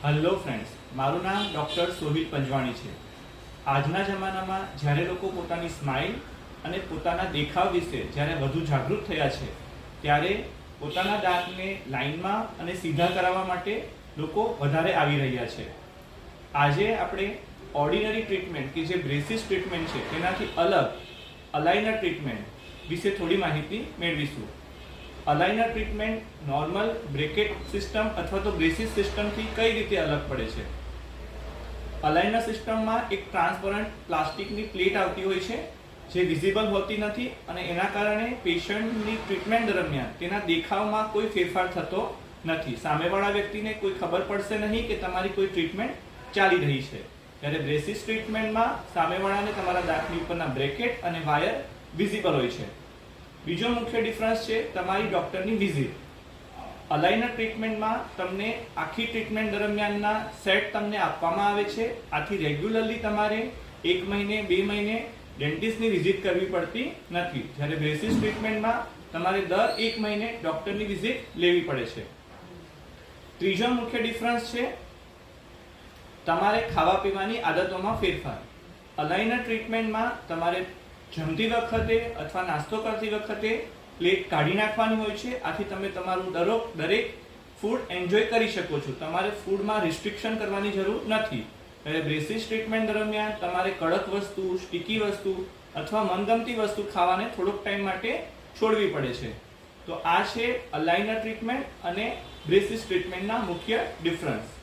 Hello friends, મારું નામ doctor Sohil Panjwani છે। આજના જમાનામાં જ્યારે લોકો પોતાની સ્માઇલ અને પોતાના દેખાવ વિશે જ્યારે વધુ જાગૃત થયા છે, ત્યારે પોતાના દાંતને લાઇનમાં અને સીધા કરાવવા માટે લોકો વધારે આવી રહ્યા છે। આજે આપણે ઓર્ડિનરી ટ્રીટમેન્ટ કે જે બ્રેસિસ ટ્રીટમેન્ટ છે તેનાથી અલગ અલાઇનર ટ્રીટમેન્ટ વિશે થોડી માહિતી મેળવીશું। અલાઇનર ટ્રીટમેન્ટ નોર્મલ બ્રેકેટ સિસ્ટમ અથવા તો બ્રેસિસ સિસ્ટમથી કઈ રીતે અલગ પડે છે? અલાઇનર સિસ્ટમમાં એક ટ્રાન્સપરન્ટ પ્લાસ્ટિકની પ્લેટ આવતી હોય છે જે વિઝિબલ હોતી નથી અને એના કારણે પેશન્ટની ટ્રીટમેન્ટ દરમિયાન તેના દેખાવમાં કોઈ ફેરફાર થતો નથી। સામેવાળા વ્યક્તિને કોઈ ખબર પડશે નહીં કે તમારી કોઈ ટ્રીટમેન્ટ ચાલી રહી છે। ત્યારે બ્રેસિસ ટ્રીટમેન્ટમાં સામેવાળાને તમારા દાંતની ઉપરના બ્રેકેટ અને વાયર વિઝિબલ હોય છે। બીજો મુખ્ય ડિફરન્સ છે તમારી ડૉક્ટરની વિઝિટ। અલાઇનર ટ્રીટમેન્ટમાં તમને આખી ટ્રીટમેન્ટ દરમિયાનના સેટ તમને આપવામાં આવે છે। આથી રેગ્યુલરલી તમારે 1 મહિને 2 મહિને ડેન્ટિસ્ટની વિઝિટ કરવી પડતી નથી। જ્યારે બ્રેસિસ ટ્રીટમેન્ટમાં તમારે દર 1 મહિને ડૉક્ટરની વિઝિટ લેવી પડે છે। ત્રીજો મુખ્ય ડિફરન્સ છે તમારે ખાવા પીવાની આદતોમાં ફેરફાર। અલાઇનર ટ્રીટમેન્ટમાં તમારે જમતી વખતે અથવા નાસ્તો કરતી વખતે પ્લેટ કાઢી નાખવાની હોય છે। આથી તમે તમારું દરેક ફૂડ એન્જોય કરી શકો છો। તમારે ફૂડમાં રિસ્ટ્રિક્શન કરવાની જરૂર નથી। ત્યારે બ્રેસિસ ટ્રીટમેન્ટ દરમિયાન તમારે કડક વસ્તુ, સ્ટીકી વસ્તુ અથવા મનગમતી વસ્તુ ખાવાને થોડોક ટાઈમ માટે છોડવી પડે છે। તો આ છે અલાઇનર ટ્રીટમેન્ટ અને બ્રેસિસ ટ્રીટમેન્ટના મુખ્ય ડિફરન્સ।